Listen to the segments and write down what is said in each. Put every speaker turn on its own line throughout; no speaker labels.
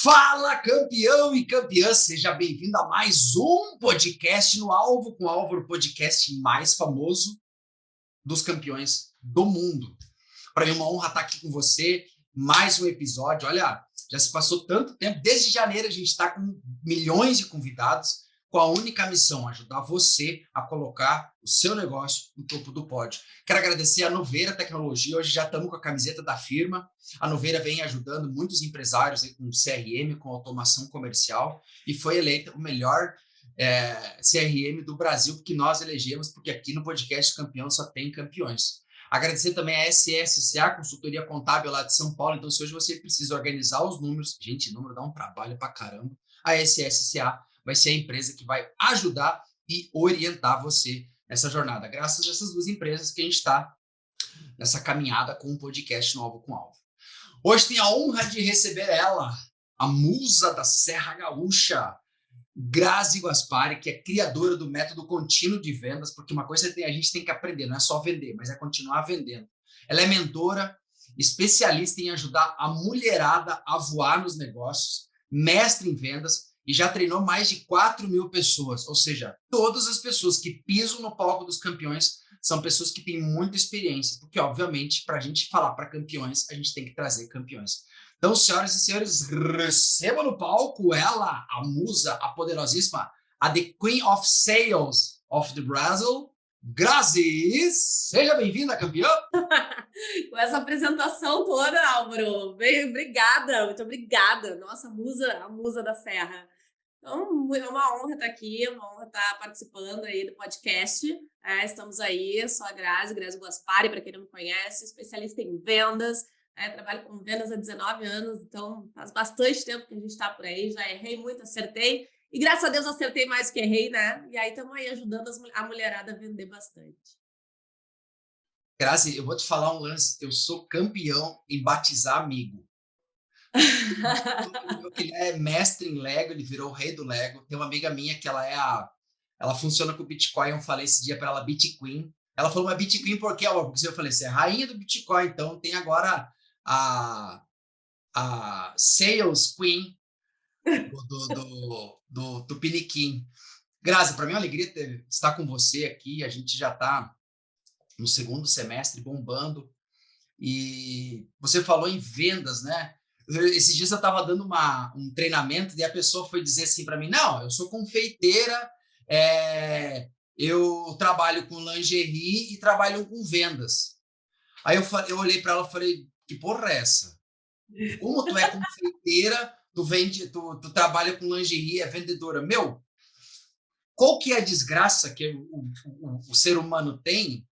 Fala, campeão e campeã, seja bem-vindo a mais um podcast no Alvo com Álvaro, podcast mais famoso dos campeões do mundo. Para mim é uma honra estar aqui com você, mais um episódio. Olha, já se passou tanto tempo, desde janeiro a gente está com milhões de convidados, com a única missão, ajudar você a colocar o seu negócio no topo do pódio. Quero agradecer a Noveira Tecnologia, hoje já estamos com a camiseta da firma. A Noveira vem ajudando muitos empresários aí com CRM, com automação comercial, e foi eleita o melhor CRM do Brasil, porque nós elegemos, porque aqui no podcast Campeão só tem campeões. Agradecer também a SSCA, consultoria contábil lá de São Paulo. Então, se hoje você precisa organizar os números, gente, número dá um trabalho pra caramba, a SSCA vai ser a empresa que vai ajudar e orientar você nessa jornada. Graças a essas duas empresas que a gente está nessa caminhada com um podcast novo com Alvo. Hoje tenho a honra de receber ela, a musa da Serra Gaúcha, Grazi Guaspari, que é criadora do método contínuo de vendas, porque uma coisa a gente tem que aprender, não é só vender, mas é continuar vendendo. Ela é mentora, especialista em ajudar a mulherada a voar nos negócios, mestre em vendas, e já treinou mais de 4.000 pessoas, ou seja, todas as pessoas que pisam no palco dos campeões são pessoas que têm muita experiência, porque, obviamente, para a gente falar para campeões, a gente tem que trazer campeões. Então, senhoras e senhores, receba no palco ela, a musa, a poderosíssima, a The Queen of Sales of the Brazil, Grazi. Seja bem-vinda, campeã!
Com essa apresentação toda, Álvaro. Bem, obrigada, muito obrigada. Nossa, a musa da Serra. Então, é uma honra estar aqui, é uma honra estar participando aí do podcast. Estamos aí, sou a Grazi Guaspari, para quem não me conhece, especialista em vendas. Trabalho com vendas há 19 anos, então faz bastante tempo que a gente está por aí. Já errei muito, acertei. E graças a Deus acertei mais que errei, né? E aí estamos aí ajudando a mulherada a vender bastante.
Grazi, eu vou te falar um lance. Eu sou campeão em batizar amigo. Ele é mestre em Lego, ele virou o rei do Lego. Tem uma amiga minha que ela funciona com Bitcoin. Eu falei esse dia para ela Bitcoin. Ela falou, mas Bitcoin por quê? Porque eu falei, você é rainha do Bitcoin, então tem agora a Sales Queen do Tupiniquim. Grazi, para mim é uma alegria estar com você aqui. A gente já está no segundo semestre bombando. E você falou em vendas, né? Esses dias eu estava dando um treinamento e a pessoa foi dizer assim para mim, não, eu sou confeiteira, eu trabalho com lingerie e trabalho com vendas. Aí eu olhei para ela e falei, que porra é essa? Como tu é confeiteira, tu trabalha com lingerie, é vendedora. Meu, qual que é a desgraça que o ser humano tem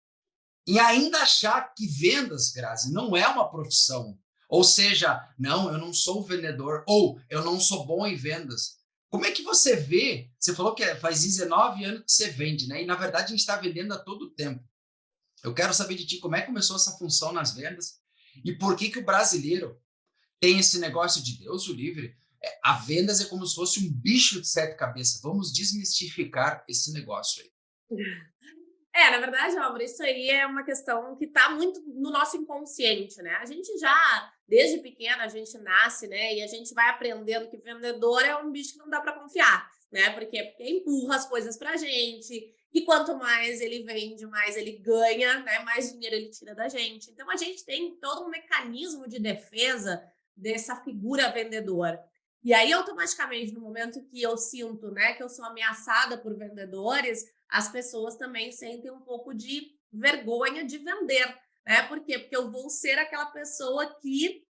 em ainda achar que vendas, Grazi, não é uma profissão? Ou seja, não, eu não sou vendedor, ou eu não sou bom em vendas. Como é que você vê? Você falou que faz 19 anos que você vende, né? E na verdade a gente está vendendo a todo tempo. Eu quero saber de ti como é que começou essa função nas vendas e por que o brasileiro tem esse negócio de Deus o livre. A vendas é como se fosse um bicho de sete cabeças. Vamos desmistificar esse negócio aí.
Na verdade, Álvaro, isso aí é uma questão que está muito no nosso inconsciente, né? A gente já, desde pequena, a gente nasce, né? E a gente vai aprendendo que vendedor é um bicho que não dá para confiar, né? Porque empurra as coisas para a gente, e quanto mais ele vende, mais ele ganha, né? Mais dinheiro ele tira da gente. Então, a gente tem todo um mecanismo de defesa dessa figura vendedor. E aí, automaticamente, no momento que eu sinto, né, que eu sou ameaçada por vendedores, as pessoas também sentem um pouco de vergonha de vender, né? Por quê? Porque eu vou ser aquela pessoa que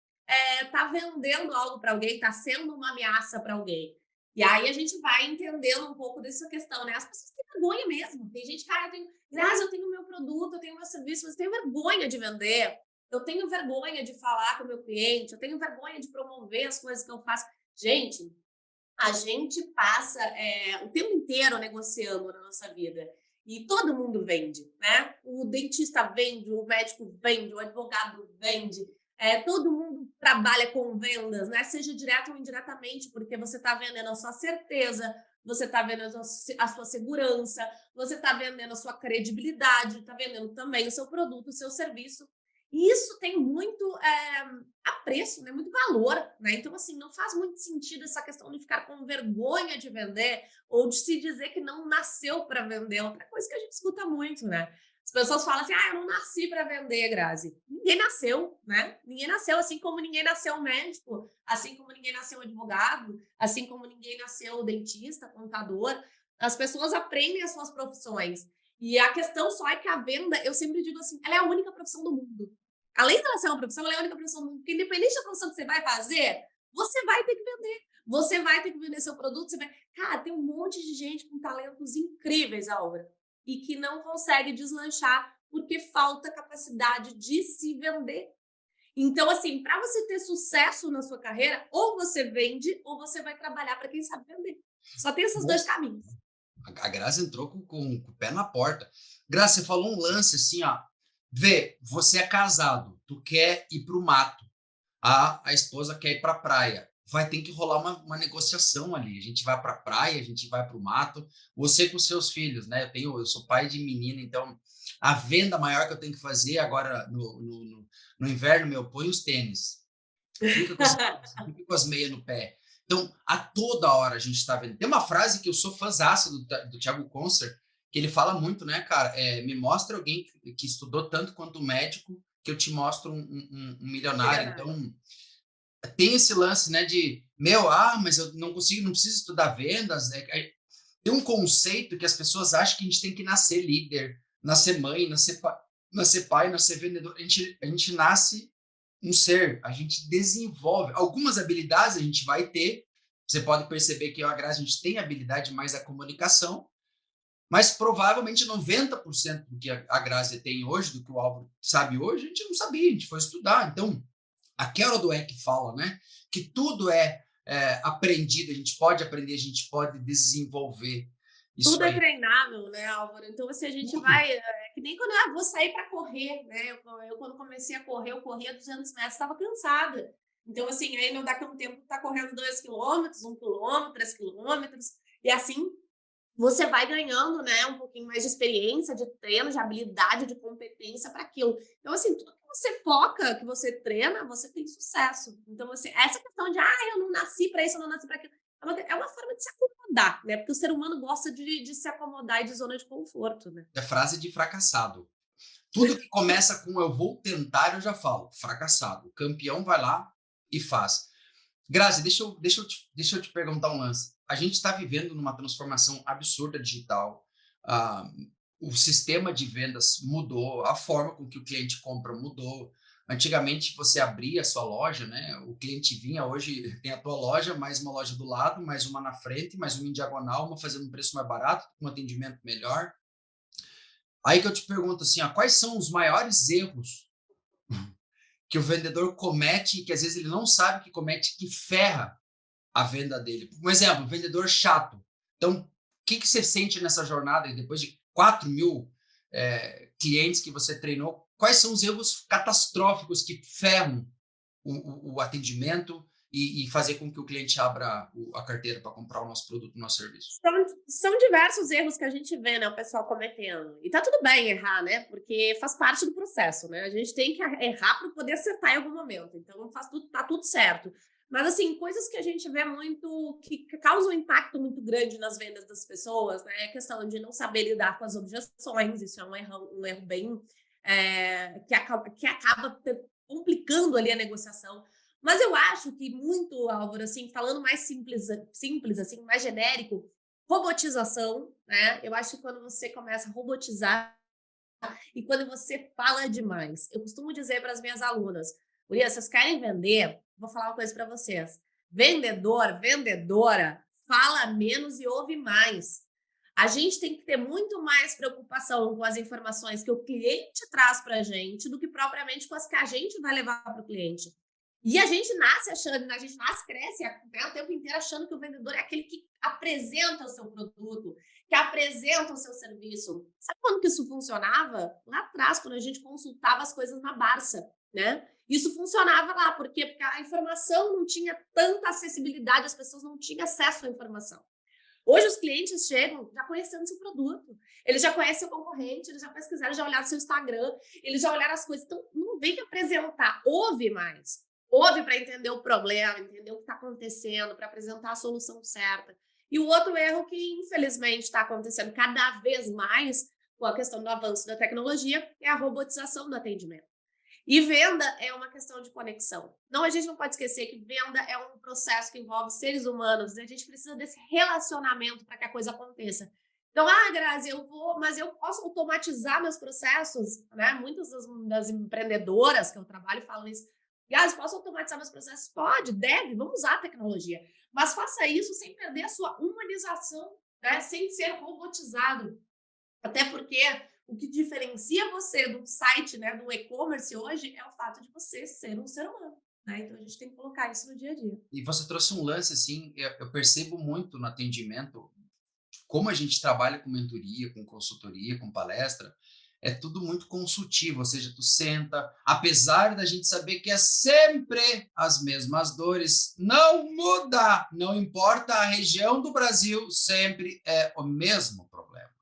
está vendendo algo para alguém, está sendo uma ameaça para alguém. E aí a gente vai entendendo um pouco dessa questão, né? As pessoas têm vergonha mesmo. Tem gente, cara, eu tenho meu produto, eu tenho meu serviço, mas eu tenho vergonha de vender. Eu tenho vergonha de falar com o meu cliente, eu tenho vergonha de promover as coisas que eu faço. Gente, a gente passa o tempo inteiro negociando na nossa vida. E todo mundo vende, né? O dentista vende, o médico vende, o advogado vende. Todo mundo trabalha com vendas, né? Seja direto ou indiretamente, porque você está vendendo a sua certeza, você está vendendo a sua segurança, você está vendendo a sua credibilidade, está vendendo também o seu produto, o seu serviço. E isso tem muito apreço, né? Muito valor, né? Então, assim, não faz muito sentido essa questão de ficar com vergonha de vender ou de se dizer que não nasceu para vender. Outra coisa que a gente escuta muito, né? As pessoas falam assim, eu não nasci para vender, Grazi. Ninguém nasceu, né? Ninguém nasceu, assim como ninguém nasceu médico, assim como ninguém nasceu advogado, assim como ninguém nasceu dentista, contador. As pessoas aprendem as suas profissões. E a questão só é que a venda, eu sempre digo assim, ela é a única profissão do mundo. Além de ela ser uma profissão, ela é a única profissão do mundo. Porque independente da profissão que você vai fazer, você vai ter que vender. Você vai ter que vender seu produto. Você vai... Cara, tem um monte de gente com talentos incríveis, Álvaro, e que não consegue deslanchar porque falta capacidade de se vender. Então, assim, para você ter sucesso na sua carreira, ou você vende, ou você vai trabalhar para quem sabe vender. Só tem esses dois caminhos.
A Grazi entrou com o pé na porta. Grazi, você falou um lance assim, ó. Vê, você é casado, tu quer ir para o mato, a esposa quer ir para a praia. Vai ter que rolar uma negociação ali. A gente vai para a praia, a gente vai para o mato. Você com seus filhos, né? Eu sou pai de menina, então a venda maior que eu tenho que fazer agora no inverno, eu ponho os tênis. Fica com as meias no pé. Então, a toda hora a gente está vendo. Tem uma frase que eu sou fãzaço do Thiago Concer, que ele fala muito, né, cara? Me mostra alguém que estudou tanto quanto médico, que eu te mostro um milionário. Então, tem esse lance, né, mas eu não consigo, não preciso estudar vendas. Tem um conceito que as pessoas acham que a gente tem que nascer líder, nascer mãe, nascer pai, nascer vendedor. A gente nasce um ser, a gente desenvolve. Algumas habilidades a gente vai ter. Você pode perceber que eu e a Grazi, a gente tem habilidade mais a comunicação, mas provavelmente 90% do que a Grazi tem hoje, do que o Álvaro sabe hoje, a gente não sabia, a gente foi estudar. Então, a Carol Dweck fala, né, que tudo é aprendido, a gente pode aprender, a gente pode desenvolver isso
tudo
aí.
É treinável, né, Álvaro? Então, assim, a gente tudo. Que nem quando eu vou sair para correr, né? Eu, quando comecei a correr, eu corria 200 metros, estava cansada. Então, assim, aí não dá que um tempo tá correndo 2 quilômetros, 1 quilômetro, 3 quilômetros, e assim você vai ganhando, né, um pouquinho mais de experiência, de treino, de habilidade, de competência para aquilo. Então, assim, tudo que você foca, que você treina, você tem sucesso. Então, assim, essa questão de, eu não nasci para isso, eu não nasci para aquilo, é uma forma de se acomodar, né? Porque o ser humano gosta de se acomodar e de zona de conforto, né?
É frase de fracassado. Tudo que começa com eu vou tentar, eu já falo, fracassado. O campeão vai lá e faz. Grazi, deixa eu te perguntar um lance. A gente está vivendo numa transformação absurda digital. O sistema de vendas mudou, a forma com que o cliente compra mudou. Antigamente, você abria a sua loja, né? O cliente vinha, hoje tem a tua loja, mais uma loja do lado, mais uma na frente, mais uma em diagonal, uma fazendo um preço mais barato, com um atendimento melhor. Aí que eu te pergunto assim, quais são os maiores erros que o vendedor comete, que às vezes ele não sabe que comete, que ferra a venda dele? Um exemplo, vendedor chato. Então, o que você sente nessa jornada, depois de 4.000 clientes que você treinou, quais são os erros catastróficos que ferram o atendimento e fazer com que o cliente abra a carteira para comprar o nosso produto, o nosso serviço?
São diversos erros que a gente vê, né, o pessoal cometendo. E tá tudo bem errar, né? Porque faz parte do processo, né? A gente tem que errar para poder acertar em algum momento. Então, tá tudo certo. Mas, assim, coisas que a gente vê muito, que causam um impacto muito grande nas vendas das pessoas, né? É a questão de não saber lidar com as objeções. Isso é um erro bem... que acaba complicando ali a negociação. Mas eu acho que muito, Álvaro, assim, falando mais simples assim, mais genérico, robotização, né? Eu acho que quando você começa a robotizar e quando você fala demais. Eu costumo dizer para as minhas alunas, Urias, vocês querem vender? Vou falar uma coisa para vocês. Vendedor, vendedora, fala menos e ouve mais. A gente tem que ter muito mais preocupação com as informações que o cliente traz para a gente do que propriamente com as que a gente vai levar para o cliente. E a gente nasce achando, a gente nasce, cresce o tempo inteiro achando que o vendedor é aquele que apresenta o seu produto, que apresenta o seu serviço. Sabe quando que isso funcionava? Lá atrás, quando a gente consultava as coisas na Barça, né? Isso funcionava lá, por quê? Porque a informação não tinha tanta acessibilidade, as pessoas não tinham acesso à informação. Hoje os clientes chegam já conhecendo seu produto, eles já conhecem seu concorrente, eles já pesquisaram, já olharam seu Instagram, eles já olharam as coisas. Então, não vem apresentar, ouve mais. Ouve para entender o problema, entender o que está acontecendo, para apresentar a solução certa. E o outro erro que, infelizmente, está acontecendo cada vez mais com a questão do avanço da tecnologia é a robotização do atendimento. E venda é uma questão de conexão. Não, a gente não pode esquecer que venda é um processo que envolve seres humanos, e a gente precisa desse relacionamento para que a coisa aconteça. Então, Grazi, mas eu posso automatizar meus processos, né? Muitas das empreendedoras que eu trabalho falam isso. Grazi, posso automatizar meus processos? Pode, deve, vamos usar a tecnologia. Mas faça isso sem perder a sua humanização, né? Sem ser robotizado. Até porque o que diferencia você do site, né, do e-commerce hoje, é o fato de você ser um ser humano, né? Então a gente tem que colocar isso no dia a dia.
E você trouxe um lance, assim, eu percebo muito no atendimento, como a gente trabalha com mentoria, com consultoria, com palestra, é tudo muito consultivo, ou seja, tu senta, apesar da gente saber que é sempre as mesmas dores, não muda, não importa a região do Brasil, sempre é o mesmo problema.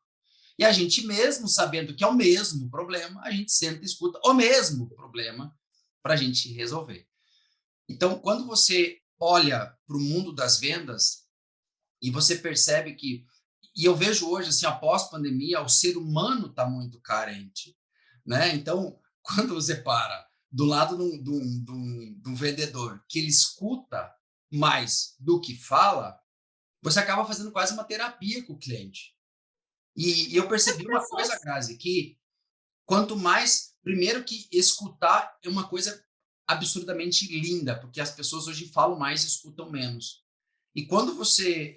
E a gente mesmo sabendo que é o mesmo problema, a gente senta e escuta o mesmo problema para a gente resolver. Então, quando você olha para o mundo das vendas e você percebe que, e eu vejo hoje, assim, após pandemia, o ser humano está muito carente, né? Então, quando você para do lado de um vendedor que ele escuta mais do que fala, você acaba fazendo quase uma terapia com o cliente. E eu percebi uma coisa, Grazi, que quanto mais, primeiro que escutar é uma coisa absurdamente linda, porque as pessoas hoje falam mais e escutam menos. E quando você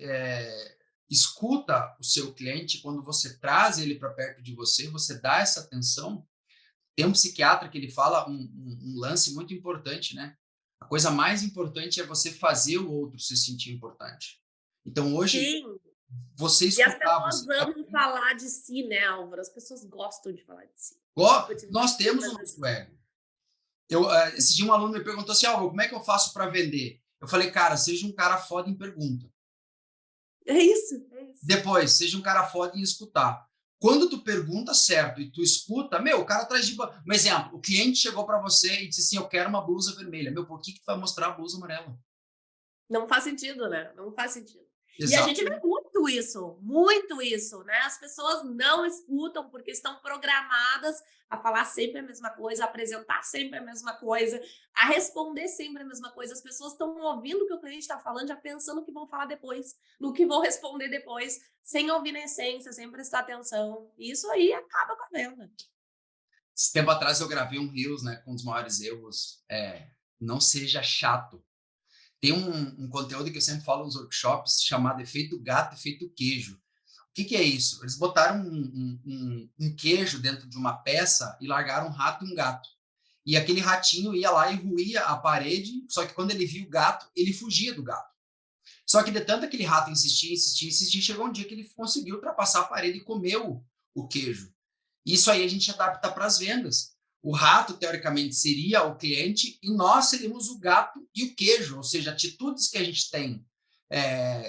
escuta o seu cliente, quando você traz ele para perto de você, você dá essa atenção. Tem um psiquiatra que ele fala um lance muito importante, né? A coisa mais importante é você fazer o outro se sentir importante. Então, hoje,
Sim.
você
E as
escutar,
pessoas
você...
amam falar de si, né, Álvaro? As pessoas gostam de falar de si.
Nós temos o nosso ego. Esse dia um aluno me perguntou assim, como é que eu faço para vender? Eu falei, cara, seja um cara foda em pergunta.
É isso.
Depois, seja um cara foda em escutar. Quando tu pergunta certo e tu escuta, o cara traz de... Um exemplo, o cliente chegou para você e disse assim, eu quero uma blusa vermelha. Por que tu vai mostrar a blusa amarela?
Não faz sentido, né? Não faz sentido.
Exato.
E a gente vê muito isso, né? As pessoas não escutam porque estão programadas a falar sempre a mesma coisa, a apresentar sempre a mesma coisa, a responder sempre a mesma coisa. As pessoas estão ouvindo o que o cliente está falando, já pensando no que vão falar depois, no que vão responder depois, sem ouvir na essência, sem prestar atenção. E isso aí acaba com a venda.
Esse tempo atrás eu gravei um Reels, né, com um dos maiores erros. Não seja chato. Tem um conteúdo que eu sempre falo nos workshops chamado efeito gato, efeito queijo. O que é isso? Eles botaram um queijo dentro de uma peça e largaram um rato e um gato. E aquele ratinho ia lá e ruía a parede, só que quando ele viu o gato, ele fugia do gato. Só que de tanto aquele rato insistir, chegou um dia que ele conseguiu ultrapassar a parede e comeu o queijo. Isso aí a gente adapta para as vendas. O rato, teoricamente, seria o cliente e nós seríamos o gato e o queijo, ou seja, atitudes que a gente tem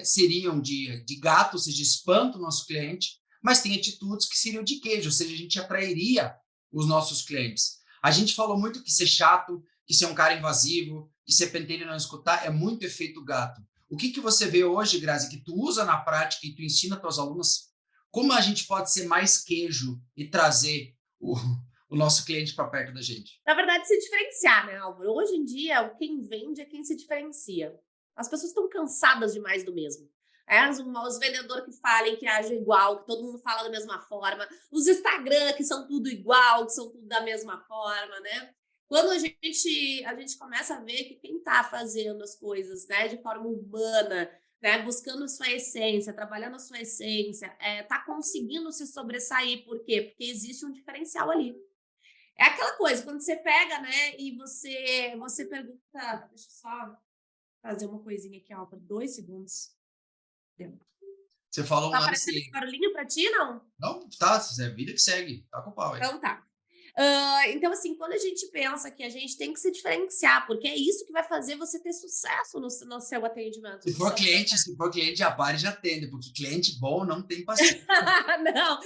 seriam de gato, ou seja, espanta o nosso cliente, mas tem atitudes que seriam de queijo, ou seja, a gente atrairia os nossos clientes. A gente falou muito que ser chato, que ser um cara invasivo, que ser pentelho e não escutar, é muito efeito gato. O que você vê hoje, Grazi, que tu usa na prática e tu ensina tuas alunas, como a gente pode ser mais queijo e trazer o nosso cliente para perto da gente?
Na verdade, se diferenciar, né, Álvaro? Hoje em dia, quem vende é quem se diferencia. As pessoas estão cansadas de mais do mesmo. Os vendedores que falem que agem igual, que todo mundo fala da mesma forma, os Instagram que são tudo igual, que são tudo da mesma forma, né? Quando a gente começa a ver que quem está fazendo as coisas, né, de forma humana, né, buscando a sua essência, trabalhando a sua essência, está conseguindo se sobressair. Por quê? Porque existe um diferencial ali. É aquela coisa, quando você pega, né, e você pergunta... Deixa eu só fazer uma coisinha aqui, ó, por 2 segundos.
Você falou
Tá aparecendo esse barulhinho para ti, não?
Não, tá, é vida que segue, tá com o pau aí.
Então tá. Então, assim, quando a gente pensa que a gente tem que se diferenciar, porque é isso que vai fazer você ter sucesso no seu atendimento,
Se
no
for
seu
cliente,
processo.
se for cliente, já para e já atende, porque cliente bom não tem paciência.
Não,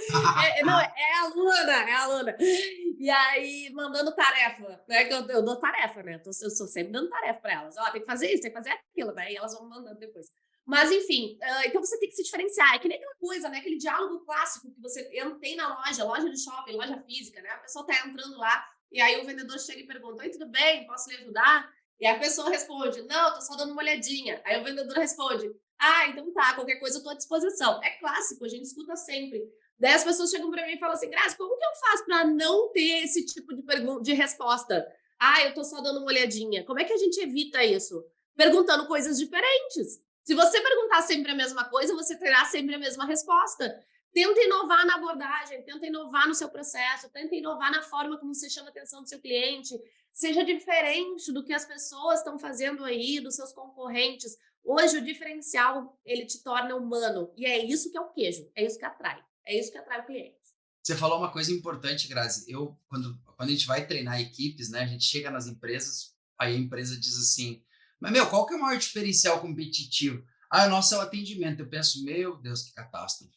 não, é aluna, é aluna. E aí, mandando tarefa, né? Que eu dou tarefa, né? Eu sou sempre dando tarefa para elas. Ó, tem que fazer isso, tem que fazer aquilo, né? E elas vão mandando depois. Mas, enfim, então você tem que se diferenciar. É que nem aquela coisa, né? Aquele diálogo clássico que você tem na loja de shopping, loja física, né? A pessoa tá entrando lá e aí o vendedor chega e pergunta: oi, tudo bem? Posso lhe ajudar? E a pessoa responde: não, tô só dando uma olhadinha. Aí o vendedor responde: ah, então tá, qualquer coisa eu tô à disposição. É clássico, a gente escuta sempre. Daí as pessoas chegam para mim e falam assim: Grazi, como que eu faço para não ter esse tipo de de resposta? Ah, eu tô só dando uma olhadinha. Como é que a gente evita isso? Perguntando coisas diferentes. Se você perguntar sempre a mesma coisa, você terá sempre a mesma resposta. Tenta inovar na abordagem, tenta inovar no seu processo, tenta inovar na forma como você chama a atenção do seu cliente. Seja diferente do que as pessoas estão fazendo aí, dos seus concorrentes. Hoje, o diferencial, ele te torna humano. E é isso que é o queijo, é isso que atrai. É isso que atrai o cliente.
Você falou uma coisa importante, Grazi. Quando a gente vai treinar equipes, né, a gente chega nas empresas, aí a empresa diz assim, mas, meu, qual que é o maior diferencial competitivo? Ah, o nosso é o atendimento. Eu penso, meu Deus, que catástrofe.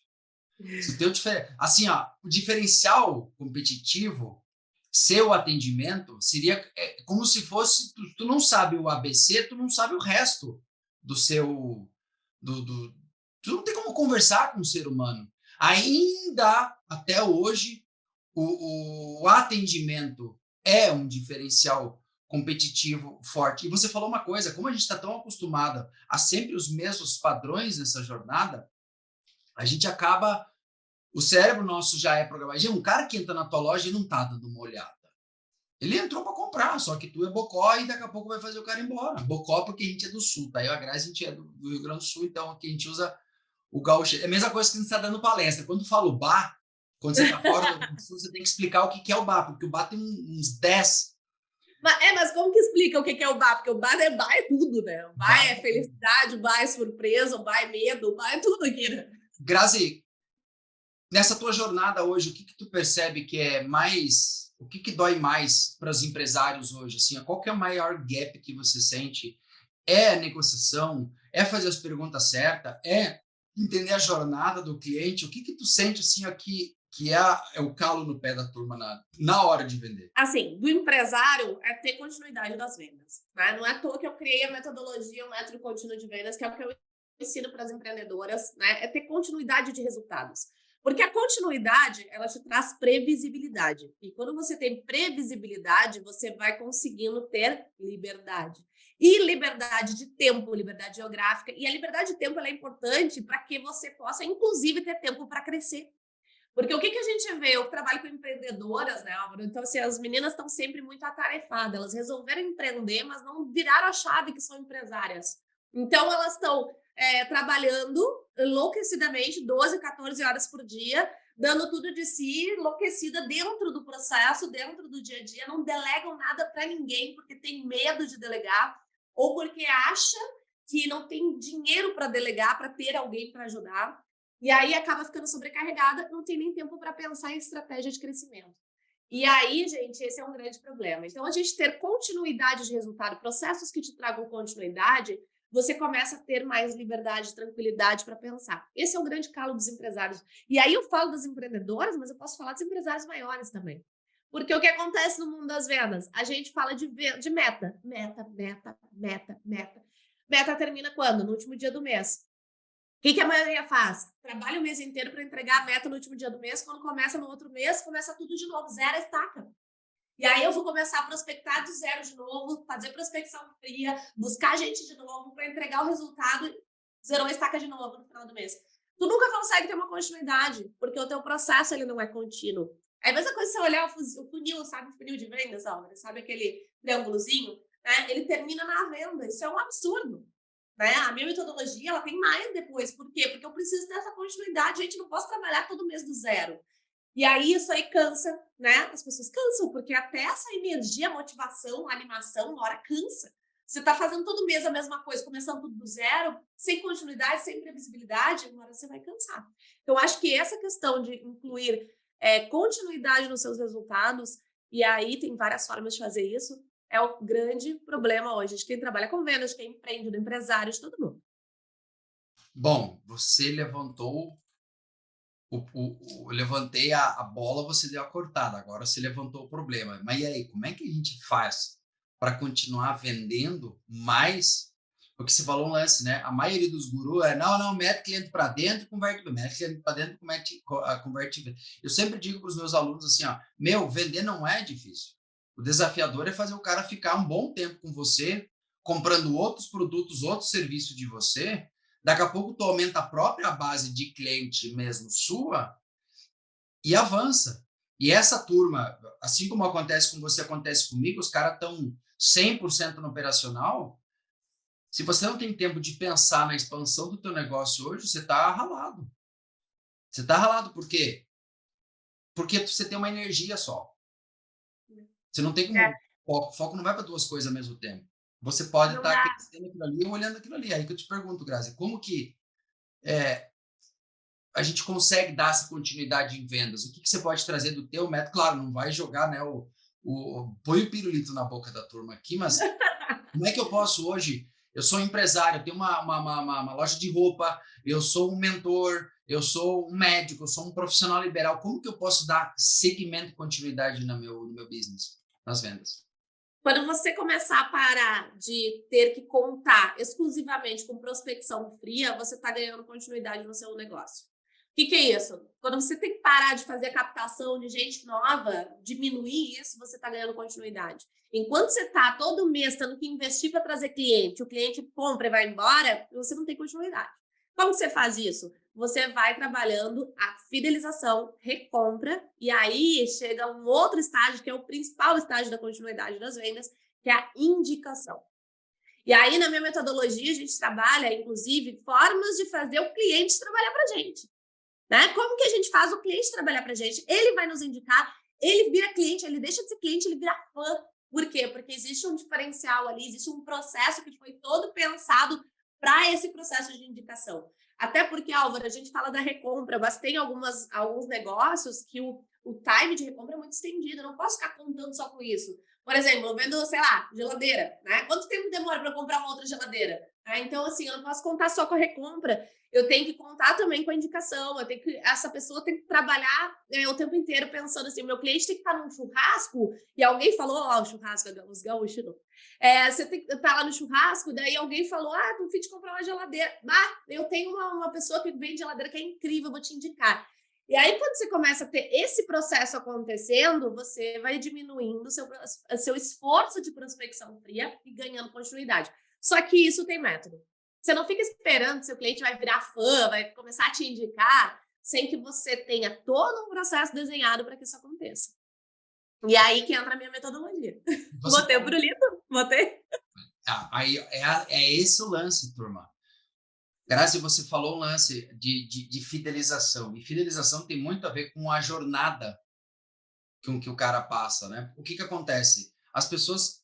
Se o teu assim, ó, o diferencial competitivo, seu atendimento, seria como se fosse, tu não sabe o ABC, tu não sabe o resto do seu, do, tu não tem como conversar com o ser humano. Ainda, até hoje, o atendimento é um diferencial competitivo forte. E você falou uma coisa, como a gente está tão acostumado a sempre os mesmos padrões nessa jornada, a gente acaba, o cérebro nosso já é programado. Um cara que entra na tua loja e não está dando uma olhada. Ele entrou para comprar, só que tu é bocó e daqui a pouco vai fazer o cara embora. Bocó porque a gente é do sul, tá? Eu e a Grazi, a gente é do Rio Grande do Sul, então aqui a gente usa o gaúcho. É a mesma coisa que a gente está dando palestra. Quando tu fala o bar, quando você está fora do Rio Grande do Sul, você tem que explicar o que é o bar, porque o bar tem uns 10.
Mas como que explica o que é o bar? Porque o bar é tudo, né? O bar
Bar.
é felicidade, o bar é surpresa, o bar é medo, o bar é tudo aqui, né?
Grazi, nessa tua jornada hoje, o que tu percebe que é mais, o que dói mais para os empresários hoje? Assim, qual que é o maior gap que você sente? É a negociação? É fazer as perguntas certas? É entender a jornada do cliente? O que tu sente assim aqui que é o calo no pé da turma na hora de vender?
Assim, do empresário é ter continuidade das vendas, né? Não é à toa que eu criei a metodologia, o método contínuo de vendas, que é o que eu ensino para as empreendedoras, né? É ter continuidade de resultados. Porque a continuidade, ela te traz previsibilidade. E quando você tem previsibilidade, você vai conseguindo ter liberdade. E liberdade de tempo, liberdade geográfica. E a liberdade de tempo ela é importante para que você possa, inclusive, ter tempo para crescer. Porque o que a gente vê? Eu trabalho com empreendedoras, né, Álvaro? Então, assim, as meninas estão sempre muito atarefadas. Elas resolveram empreender, mas não viraram a chave que são empresárias. Então, elas estão trabalhando enlouquecidamente 12, 14 horas por dia, dando tudo de si, enlouquecida dentro do processo, dentro do dia a dia, não delegam nada para ninguém porque tem medo de delegar ou porque acha que não tem dinheiro para delegar, para ter alguém para ajudar. E aí acaba ficando sobrecarregada, não tem nem tempo para pensar em estratégia de crescimento. E aí, gente, esse é um grande problema. Então, a gente ter continuidade de resultado, processos que te tragam continuidade, você começa a ter mais liberdade, tranquilidade para pensar. Esse é o grande calo dos empresários. E aí eu falo das empreendedoras, mas eu posso falar dos empresários maiores também. Porque o que acontece no mundo das vendas? A gente fala de meta. Meta, meta, meta, meta. Meta termina quando? No último dia do mês. O que a maioria faz? Trabalha o mês inteiro para entregar a meta no último dia do mês. Quando começa no outro mês, começa tudo de novo, zero a estaca. E aí eu vou começar a prospectar do zero de novo, fazer prospecção fria, buscar gente de novo para entregar o resultado, zerou a estaca de novo no final do mês. Tu nunca consegue ter uma continuidade, porque o teu processo ele não é contínuo. É a mesma coisa se você olhar o funil, sabe? O funil de vendas, Álvaro, sabe aquele triângulozinho? Né? Ele termina na venda. Isso é um absurdo. Né? A minha metodologia ela tem mais depois. Por quê? Porque eu preciso dessa continuidade. A gente não posso trabalhar todo mês do zero. E aí isso aí cansa, né? As pessoas cansam, porque até essa energia, motivação, animação, uma hora cansa. Você está fazendo todo mês a mesma coisa, começando tudo do zero, sem continuidade, sem previsibilidade, uma hora você vai cansar. Então, acho que essa questão de incluir continuidade nos seus resultados E aí tem várias formas de fazer isso. É o grande problema hoje de quem trabalha com vendas, quem empreende, de empresários, todo mundo.
Bom, você levantou levantei a bola, você deu a cortada. Agora você levantou o problema. Mas e aí, como é que a gente faz para continuar vendendo mais? Porque você falou um lance, né? A maioria dos gurus é não, mete cliente para dentro, mete cliente para dentro, converte. Eu sempre digo para os meus alunos assim, ó, vender não é difícil. O desafiador é fazer o cara ficar um bom tempo com você, comprando outros produtos, outros serviços de você. Daqui a pouco tu aumenta a própria base de cliente mesmo sua e avança. E essa turma, assim como acontece com você, acontece comigo, os caras estão 100% no operacional. Se você não tem tempo de pensar na expansão do teu negócio hoje, você está ralado. Você está ralado por quê? Porque você tem uma energia só. Você não tem como... O foco não vai para duas coisas ao mesmo tempo. Você pode
Não
estar
dá.
crescendo aquilo ali ou olhando aquilo ali. Aí que eu te pergunto, Grazi, como que a gente consegue dar essa continuidade em vendas? O que você pode trazer do teu método? Claro, não vai jogar, né, põe o pirulito na boca da turma aqui, mas como é que eu posso hoje? Eu sou empresário, eu tenho uma loja de roupa, eu sou um mentor, eu sou um médico, eu sou um profissional liberal. Como que eu posso dar segmento e continuidade no meu business, nas vendas?
Quando você começar a parar de ter que contar exclusivamente com prospecção fria, você está ganhando continuidade no seu negócio. O que é isso? Quando você tem que parar de fazer a captação de gente nova, diminuir isso, você está ganhando continuidade. Enquanto você está todo mês tendo que investir para trazer cliente, o cliente compra e vai embora, você não tem continuidade. Como você faz isso? Você vai trabalhando a fidelização, recompra, e aí chega um outro estágio, que é o principal estágio da continuidade das vendas, que é a indicação. E aí, na minha metodologia, a gente trabalha, inclusive, formas de fazer o cliente trabalhar para a gente. Né? Como que a gente faz o cliente trabalhar para a gente? Ele vai nos indicar, ele vira cliente, ele deixa de ser cliente, ele vira fã. Por quê? Porque existe um diferencial ali, existe um processo que foi todo pensado para esse processo de indicação. Até porque, Álvaro, a gente fala da recompra, mas tem alguns negócios que o time de recompra é muito estendido. Eu não posso ficar contando só com isso. Por exemplo, eu vendo, sei lá, geladeira, né? Quanto tempo demora para comprar uma outra geladeira? Então, assim, eu não posso contar só com a recompra. Eu tenho que contar também com a indicação. Essa pessoa tem que trabalhar o tempo inteiro pensando assim, o meu cliente tem que estar num churrasco e alguém falou, o churrasco, os gaúchos não. Você tem que estar lá no churrasco, daí alguém falou, tô a fim de comprar uma geladeira. Eu tenho uma pessoa que vende geladeira que é incrível, vou te indicar. E aí, quando você começa a ter esse processo acontecendo, você vai diminuindo o seu esforço de prospecção fria e ganhando continuidade. Só que isso tem método. Você não fica esperando que seu cliente vai virar fã, vai começar a te indicar, sem que você tenha todo um processo desenhado para que isso aconteça. E aí que entra a minha metodologia. Botei o pirulito? Botei?
Aí é esse o lance, turma. Grazi, você falou um lance de fidelização. E fidelização tem muito a ver com a jornada com que o cara passa, né? O que acontece? As pessoas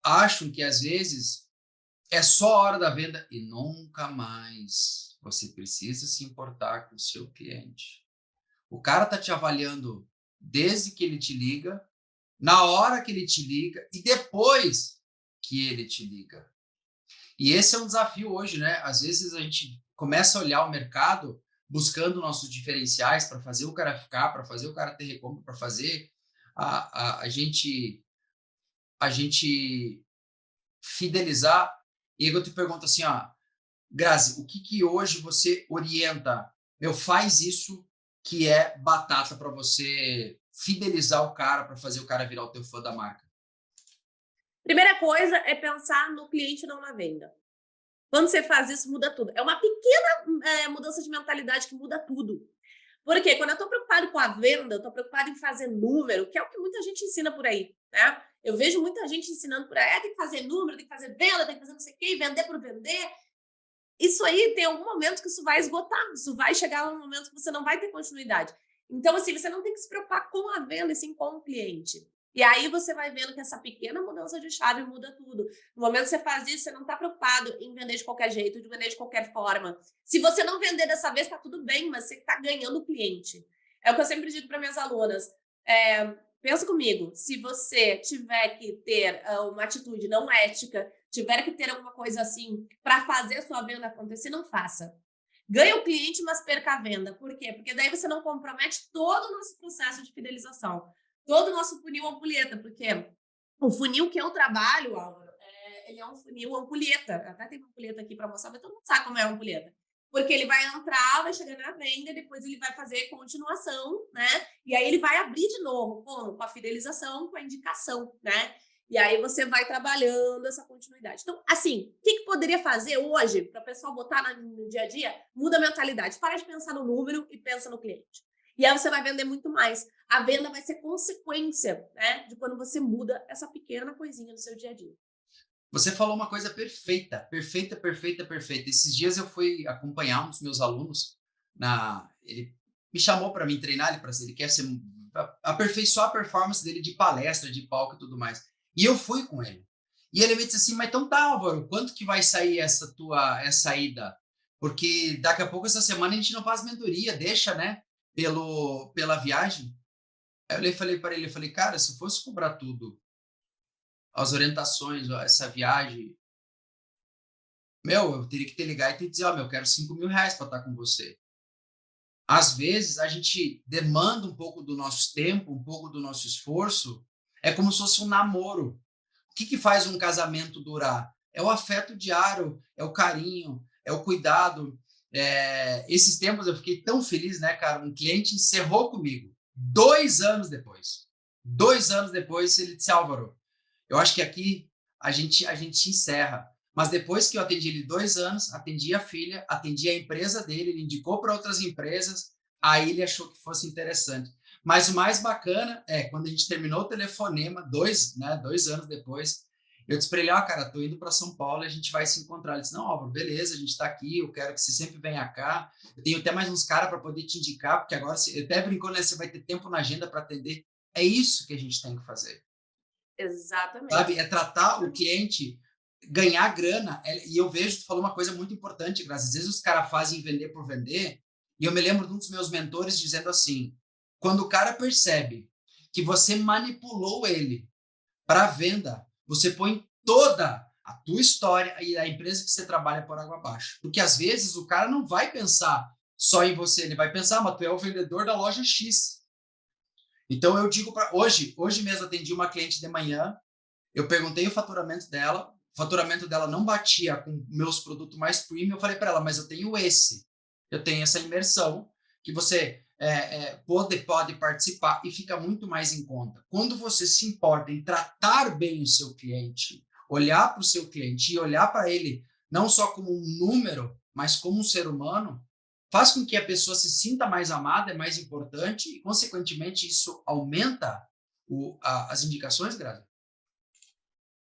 acham que, às vezes, é só a hora da venda e nunca mais você precisa se importar com o seu cliente. O cara tá te avaliando desde que ele te liga, na hora que ele te liga e depois que ele te liga. E esse é um desafio hoje, né? Às vezes a gente começa a olhar o mercado buscando nossos diferenciais para fazer o cara ficar, para fazer o cara ter recompra, para fazer a gente fidelizar. E aí eu te pergunto assim, Grazi, o que hoje você orienta? Faz isso que é batata para você fidelizar o cara, para fazer o cara virar o teu fã da marca.
Primeira coisa é pensar no cliente, não na venda. Quando você faz isso, muda tudo. É uma pequena mudança de mentalidade que muda tudo. Porque quando eu estou preocupado com a venda, eu estou preocupado em fazer número, que é o que muita gente ensina por aí, né? Eu vejo muita gente ensinando por aí, tem que fazer número, tem que fazer venda, tem que fazer não sei o quê, vender por vender. Isso aí tem algum momento que isso vai esgotar, isso vai chegar a um momento que você não vai ter continuidade. Então, assim, você não tem que se preocupar com a venda, e sim com o cliente. E aí você vai vendo que essa pequena mudança de chave muda tudo. No momento que você faz isso, você não está preocupado em vender de qualquer jeito, de vender de qualquer forma. Se você não vender dessa vez, está tudo bem, mas você está ganhando o cliente. É o que eu sempre digo para minhas alunas. pensa comigo, se você tiver que ter uma atitude não ética, tiver que ter alguma coisa assim para fazer a sua venda acontecer, não faça. Ganha o cliente, mas perca a venda. Por quê? Porque daí você não compromete todo o nosso processo de fidelização, todo o nosso funil ampulheta, porque o funil que eu trabalho, Álvaro, ele é um funil ampulheta. Até tem uma ampulheta aqui para mostrar, mas todo mundo sabe como é a ampulheta. Porque ele vai entrar, vai chegar na venda, depois ele vai fazer continuação, né? E aí ele vai abrir de novo, com a fidelização, com a indicação, né? E aí você vai trabalhando essa continuidade. Então, assim, o que poderia fazer hoje para o pessoal botar no dia a dia? Muda a mentalidade. Para de pensar no número e pensa no cliente. E aí você vai vender muito mais. A venda vai ser consequência, né, de quando você muda essa pequena coisinha no seu dia a dia.
Você falou uma coisa perfeita, perfeita, perfeita, perfeita. Esses dias eu fui acompanhar um dos meus alunos ele me chamou para me treinar, ele quer aperfeiçoar a performance dele de palestra, de palco e tudo mais. E eu fui com ele. E ele me disse assim: "Mas então tá, Álvaro, quanto que vai sair essa ida? Porque daqui a pouco essa semana a gente não faz mentoria, deixa, né, pela viagem". Aí eu falei para ele, cara, se eu fosse cobrar tudo, as orientações, essa viagem, eu teria que te ligar e te dizer, eu quero R$ 5.000 para estar com você. Às vezes, a gente demanda um pouco do nosso tempo, um pouco do nosso esforço, é como se fosse um namoro. O que faz um casamento durar? É o afeto diário, é o carinho, é o cuidado. Esses tempos eu fiquei tão feliz, né, cara? Um cliente encerrou comigo 2 anos depois. 2 anos depois, ele disse: "Álvaro, eu acho que aqui a gente encerra". Mas depois que eu atendi ele 2 anos, atendi a filha, atendi a empresa dele, ele indicou para outras empresas, aí ele achou que fosse interessante. Mas o mais bacana é quando a gente terminou o telefonema, 2 anos depois, eu disse para ele: cara, tô indo para São Paulo e a gente vai se encontrar. Ele disse: "Não, Álvaro, beleza, a gente está aqui, eu quero que você sempre venha cá. Eu tenho até mais uns caras para poder te indicar, porque agora, eu até brincou, né, você vai ter tempo na agenda para atender". É isso que a gente tem que fazer.
Exatamente.
Sabe? É tratar o cliente, ganhar grana. E eu vejo, tu falou uma coisa muito importante, Graças. Às vezes os caras fazem vender por vender, e eu me lembro de um dos meus mentores dizendo assim: quando o cara percebe que você manipulou ele para venda, você põe toda a tua história e a empresa que você trabalha por água abaixo. Porque às vezes o cara não vai pensar só em você, ele vai pensar: mas tu é o vendedor da loja X. Então eu digo para hoje mesmo atendi uma cliente de manhã. Eu perguntei o faturamento dela não batia com meus produtos mais premium. Eu falei para ela, mas eu tenho essa imersão que você pode participar e fica muito mais em conta. Quando você se importa em tratar bem o seu cliente, olhar para o seu cliente e olhar para ele não só como um número, mas como um ser humano, faz com que a pessoa se sinta mais amada, é mais importante e, consequentemente, isso aumenta as indicações, Grazi.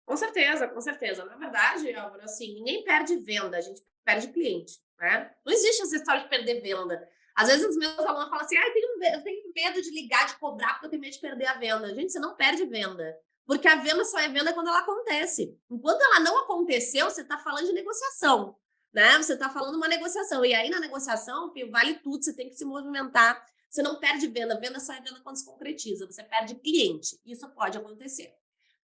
Com certeza, com certeza. Na verdade, Álvaro, assim, ninguém perde venda, a gente perde cliente, né? Não existe essa história de perder venda. Às vezes os meus alunos falam assim, eu tenho medo de ligar, de cobrar, porque eu tenho medo de perder a venda. Gente, você não perde venda. Porque a venda só é venda quando ela acontece. Enquanto ela não aconteceu, você está falando de negociação, né? Você está falando uma negociação. E aí, na negociação, vale tudo, você tem que se movimentar. Você não perde venda. Venda só é venda quando se concretiza. Você perde cliente. Isso pode acontecer.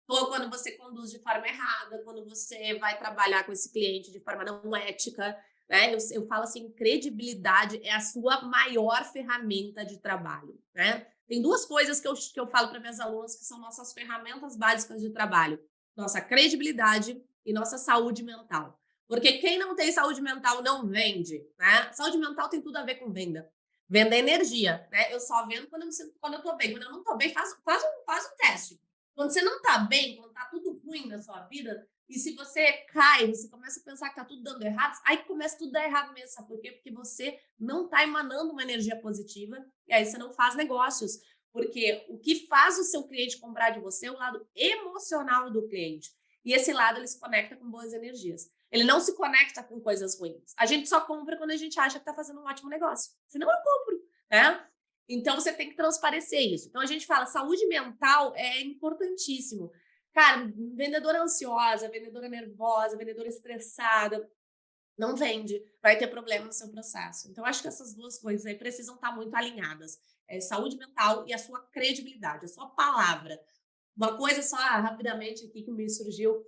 Ou quando você conduz de forma errada, quando você vai trabalhar com esse cliente de forma não ética, né? Eu falo assim, credibilidade é a sua maior ferramenta de trabalho, né? Tem duas coisas que eu falo para minhas alunas que são nossas ferramentas básicas de trabalho: nossa credibilidade e nossa saúde mental. Porque quem não tem saúde mental não vende, né? Saúde mental tem tudo a ver com venda. Venda é energia, né? Eu só vendo quando eu tô bem. Quando eu não tô bem, faz um teste. Quando você não tá bem, quando tá tudo ruim na sua vida, e se você cai, você começa a pensar que tá tudo dando errado, aí começa tudo a dar errado mesmo, sabe por quê? Porque você não tá emanando uma energia positiva, e aí você não faz negócios. Porque o que faz o seu cliente comprar de você é o lado emocional do cliente. E esse lado ele se conecta com boas energias. Ele não se conecta com coisas ruins. A gente só compra quando a gente acha que tá fazendo um ótimo negócio. Senão eu compro, né? Então, você tem que transparecer isso. Então, a gente fala, saúde mental é importantíssimo. Cara, vendedora ansiosa, vendedora nervosa, vendedora estressada, não vende, vai ter problema no seu processo. Então, acho que essas duas coisas aí precisam estar muito alinhadas. Saúde mental e a sua credibilidade, a sua palavra. Uma coisa só, rapidamente aqui que me surgiu,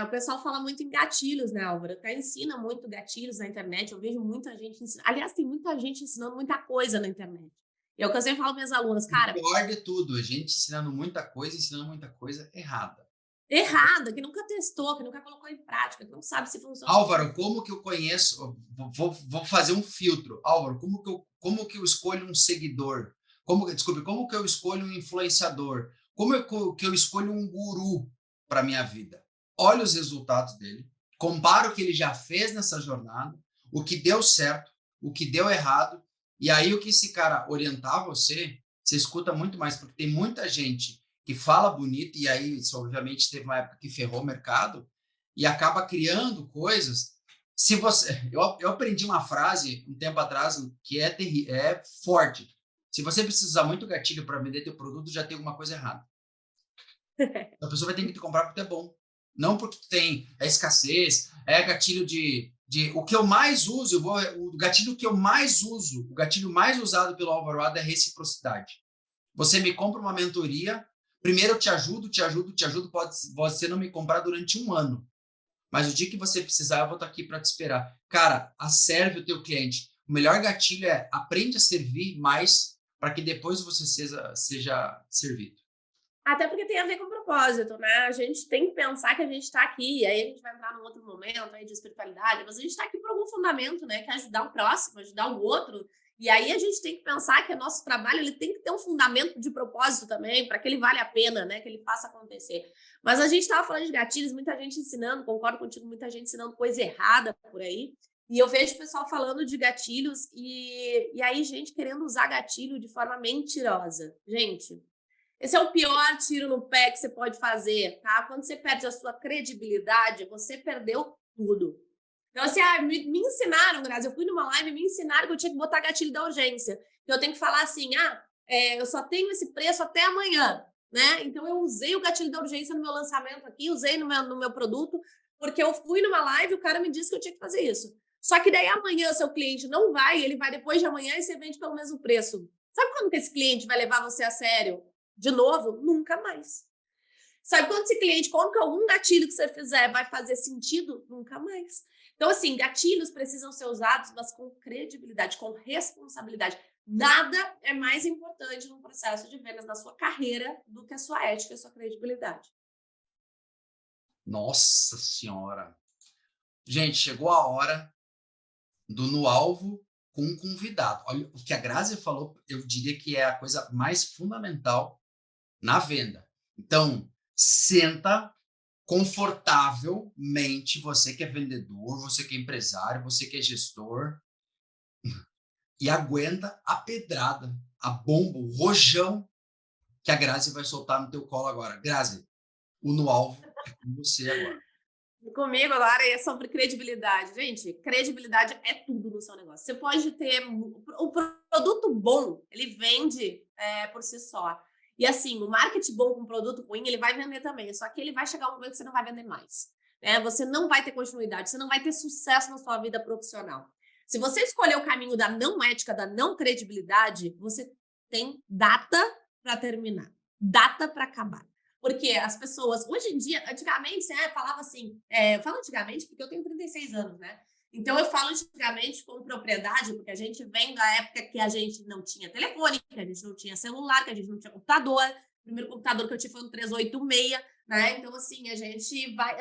o pessoal fala muito em gatilhos, né, Álvaro? Até ensina muito gatilhos na internet, eu vejo muita gente ensinando. Aliás, tem muita gente ensinando muita coisa na internet. E é o que eu sempre falo para minhas alunas,
O
cara,
pior de tudo, a gente ensinando muita coisa errada.
errada, que nunca testou, que nunca colocou em prática, que não sabe se funciona.
Álvaro, como que eu conheço? Vou fazer um filtro. Álvaro, como que eu escolho um seguidor? Como que eu escolho um influenciador? Que eu escolho um guru para minha vida? Olha os resultados dele, compara o que ele já fez nessa jornada, o que deu certo, o que deu errado, e aí o que esse cara orientar você, você escuta muito mais, porque tem muita gente que fala bonito, e aí, isso, obviamente, teve uma época que ferrou o mercado, e acaba criando coisas. Se você, eu aprendi uma frase um tempo atrás que é forte. Se você precisa usar muito gatilho para vender teu produto, já tem alguma coisa errada. A pessoa vai ter que te comprar porque é bom, não porque tem a escassez, é gatilho de o que eu mais uso, o gatilho que eu mais uso, o gatilho mais usado pelo Álvaro Ada é reciprocidade. Você me compra uma mentoria, primeiro eu te ajudo, pode você não me comprar durante um ano. Mas o dia que você precisar, eu vou estar aqui para te esperar. Cara, serve o teu cliente. O melhor gatilho é aprende a servir mais para que depois você seja servido.
Até porque tem a ver com propósito, né? A gente tem que pensar que a gente está aqui, aí a gente vai entrar num outro momento aí de espiritualidade, mas a gente está aqui por algum fundamento, né? Que é ajudar o próximo, ajudar o outro. E aí a gente tem que pensar que o nosso trabalho ele tem que ter um fundamento de propósito também, para que ele vale a pena, né? Que ele faça acontecer. Mas a gente estava falando de gatilhos, muita gente ensinando, concordo contigo, muita gente ensinando coisa errada por aí. E eu vejo o pessoal falando de gatilhos e aí gente querendo usar gatilho de forma mentirosa. Gente, esse é o pior tiro no pé que você pode fazer, tá? Quando você perde a sua credibilidade, você perdeu tudo. Então, assim, me ensinaram, Grazi, eu fui numa live e me ensinaram que eu tinha que botar gatilho da urgência. Que eu tenho que falar assim, eu só tenho esse preço até amanhã, né? Então, eu usei o gatilho da urgência no meu lançamento aqui, usei no meu produto, porque eu fui numa live e o cara me disse que eu tinha que fazer isso. Só que daí amanhã seu cliente não vai, ele vai depois de amanhã e você vende pelo mesmo preço. Sabe quando que esse cliente vai levar você a sério? De novo, nunca mais. Sabe quando esse cliente, como que algum gatilho que você fizer vai fazer sentido? Nunca mais. Então, assim, gatilhos precisam ser usados, mas com credibilidade, com responsabilidade. Nada é mais importante no processo de vendas da sua carreira do que a sua ética e a sua credibilidade.
Nossa Senhora! Gente, chegou a hora do No Alvo com um convidado. Olha, o que a Grazi falou, eu diria que é a coisa mais fundamental na venda. Então, senta confortavelmente, você que é vendedor, você que é empresário, você que é gestor, e aguenta a pedrada, a bomba, o rojão que a Grazi vai soltar no teu colo agora. Grazi, o No Alvo é com você agora.
Comigo agora é sobre credibilidade. Gente, credibilidade é tudo no seu negócio. Você pode ter o produto bom, ele vende por si só. E assim, o marketing bom com produto ruim, ele vai vender também. Só que ele vai chegar um momento que você não vai vender mais. Né? Você não vai ter continuidade, você não vai ter sucesso na sua vida profissional. Se você escolher o caminho da não ética, da não credibilidade, você tem data para terminar, data para acabar. Porque as pessoas, hoje em dia, antigamente, você falava assim, eu falo antigamente porque eu tenho 36 anos, né? Então eu falo antigamente com propriedade, porque a gente vem da época que a gente não tinha telefone, que a gente não tinha celular, que a gente não tinha computador. O primeiro computador que eu tive foi um 386, né? Então, assim,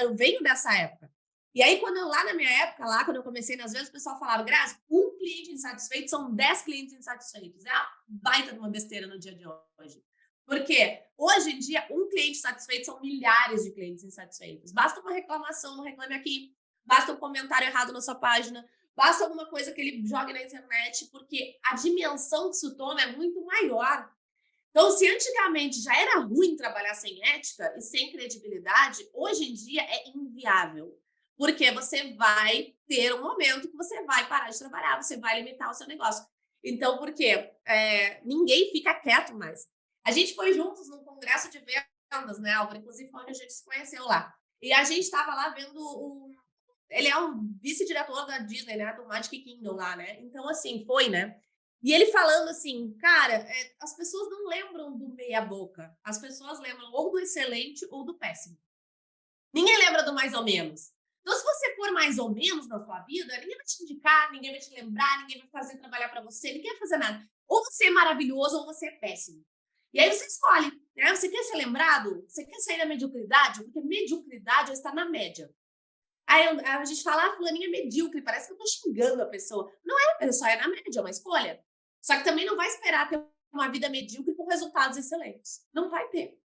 eu venho dessa época. E aí, lá na minha época, quando eu comecei nas vendas, o pessoal falava, Grazi, um cliente insatisfeito são 10 clientes insatisfeitos. É uma baita de uma besteira no dia de hoje. Porque hoje em dia, um cliente satisfeito são milhares de clientes insatisfeitos. Basta uma reclamação no Reclame Aqui, basta um comentário errado na sua página, basta alguma coisa que ele jogue na internet, porque a dimensão que isso toma é muito maior. Então, se antigamente já era ruim trabalhar sem ética e sem credibilidade, hoje em dia é inviável. Porque você vai ter um momento que você vai parar de trabalhar, você vai limitar o seu negócio. Então, por quê? Ninguém fica quieto mais. A gente foi juntos num congresso de vendas, né, Álvaro? Inclusive, foi onde a gente se conheceu lá. E a gente estava lá vendo ele é um vice-diretor da Disney, né? Do Magic Kingdom lá, né? Então, assim, foi, né? E ele falando assim, cara, as pessoas não lembram do meia boca. As pessoas lembram ou do excelente ou do péssimo. Ninguém lembra do mais ou menos. Então, se você for mais ou menos na sua vida, ninguém vai te indicar, ninguém vai te lembrar, ninguém vai fazer trabalhar para você, ninguém vai fazer nada. Ou você é maravilhoso ou você é péssimo. E aí você escolhe, né? Você quer ser lembrado? Você quer sair da mediocridade? Porque mediocridade é estar na média. Aí a gente fala, fulaninha é medíocre, parece que eu tô xingando a pessoa. Não é, a pessoa é na média, é uma escolha. Só que também não vai esperar ter uma vida medíocre com resultados excelentes. Não vai ter.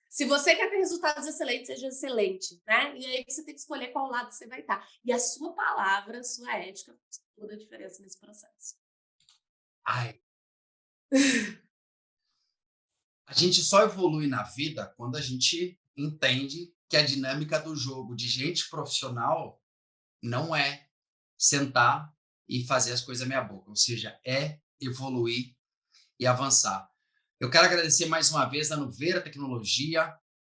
Se você quer ter resultados excelentes, seja excelente, né? E aí você tem que escolher qual lado você vai estar. E a sua palavra, a sua ética, faz toda a diferença nesse processo.
Ai. A gente só evolui na vida quando a gente entende que a dinâmica do jogo de gente profissional não é sentar e fazer as coisas meia boca, ou seja, é evoluir e avançar. Eu quero agradecer mais uma vez a Nuvera Tecnologia,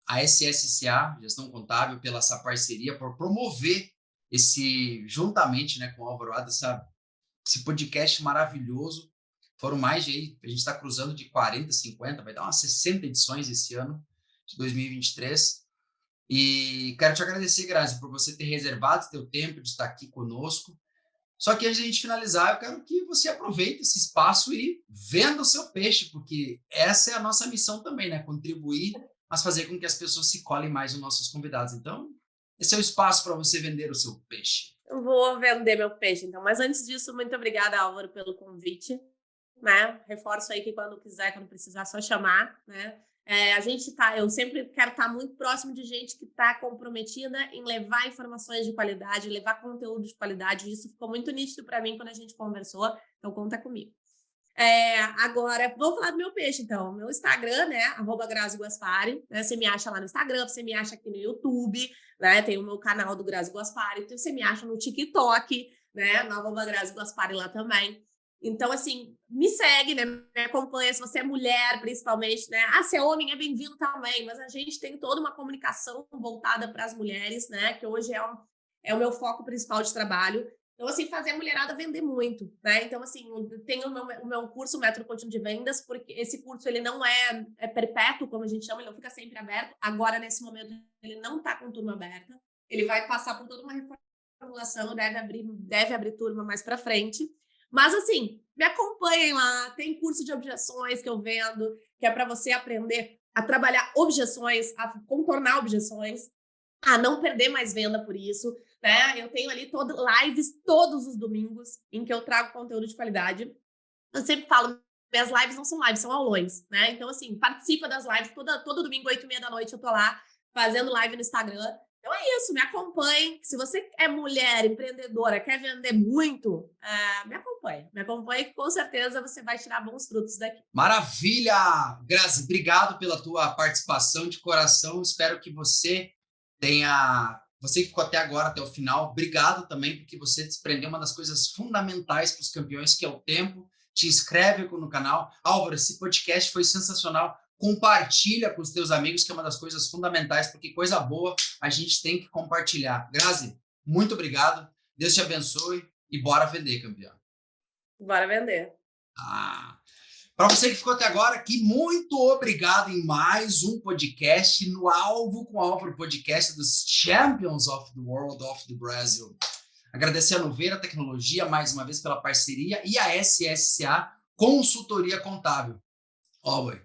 a SSCA, Gestão Contábil, pela essa parceria, por promover juntamente, né, com o Álvaro Ada, esse podcast maravilhoso. Foram mais de, a gente está cruzando de 40, 50, vai dar umas 60 edições esse ano, de 2023. E quero te agradecer, Grazi, por você ter reservado seu tempo de estar aqui conosco. Só que antes de a gente finalizar, eu quero que você aproveite esse espaço e venda o seu peixe, porque essa é a nossa missão também, né? Contribuir, mas fazer com que as pessoas se colhem mais nos nossos convidados. Então, esse é o espaço para você vender o seu peixe.
Eu vou vender meu peixe, então. Mas antes disso, muito obrigada, Álvaro, pelo convite. Né? Reforço aí que quando quiser, quando precisar, é só chamar, né? Eu sempre quero estar muito próximo de gente que está comprometida em levar informações de qualidade, levar conteúdo de qualidade. Isso ficou muito nítido para mim quando a gente conversou, então conta comigo. Agora, vou falar do meu peixe, então. Meu Instagram, né? @Grazi Guaspari, né? Você me acha lá no Instagram, você me acha aqui no YouTube, né? Tem o meu canal do Grazi Guaspari, então você me acha no TikTok, né? No @Grazi Guaspari lá também. Então, assim, me segue, né? Me acompanha. Se você é mulher, principalmente, né? Se é homem, é bem-vindo também. Mas a gente tem toda uma comunicação voltada para as mulheres, né? Que hoje é o meu foco principal de trabalho. Então, assim, fazer a mulherada vender muito, né? Então, assim, tem o meu curso Método Contínuo de Vendas, porque esse curso, ele não é perpétuo, como a gente chama, ele não fica sempre aberto. Agora, nesse momento, ele não está com turma aberta. Ele vai passar por toda uma reformulação, deve abrir turma mais para frente. Mas, assim, me acompanhem lá. Tem curso de objeções que eu vendo, que é para você aprender a trabalhar objeções, a contornar objeções, a não perder mais venda por isso, né? Eu tenho ali lives todos os domingos em que eu trago conteúdo de qualidade. Eu sempre falo, minhas lives não são lives, são aulões, né? Então, assim, participa das lives. Todo domingo, 8h30 eu tô lá fazendo live no Instagram. Então é isso, me acompanhe. Se você é mulher, empreendedora, quer vender muito, me acompanhe. Me acompanhe que com certeza você vai tirar bons frutos daqui.
Maravilha! Grazi, obrigado pela tua participação de coração. Espero que você que ficou até agora, até o final, obrigado também, porque você desprendeu uma das coisas fundamentais para os campeões, que é o tempo. Te inscreve no canal. Álvaro, esse podcast foi sensacional. Compartilha com os teus amigos, que é uma das coisas fundamentais, porque coisa boa a gente tem que compartilhar. Grazi, muito obrigado. Deus te abençoe e bora vender, campeão.
Bora vender.
Para você que ficou até agora aqui, muito obrigado em mais um podcast no Alvo com Álvaro, podcast dos Champions of the World of the Brazil. Agradecer a Nuvera Tecnologia mais uma vez pela parceria e a SSCA Consultoria Contábil. Álvaro,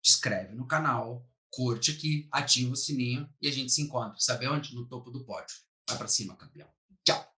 te inscreve no canal, curte aqui, ativa o sininho e a gente se encontra. Sabe onde? No topo do pódio. Vai para cima, campeão. Tchau.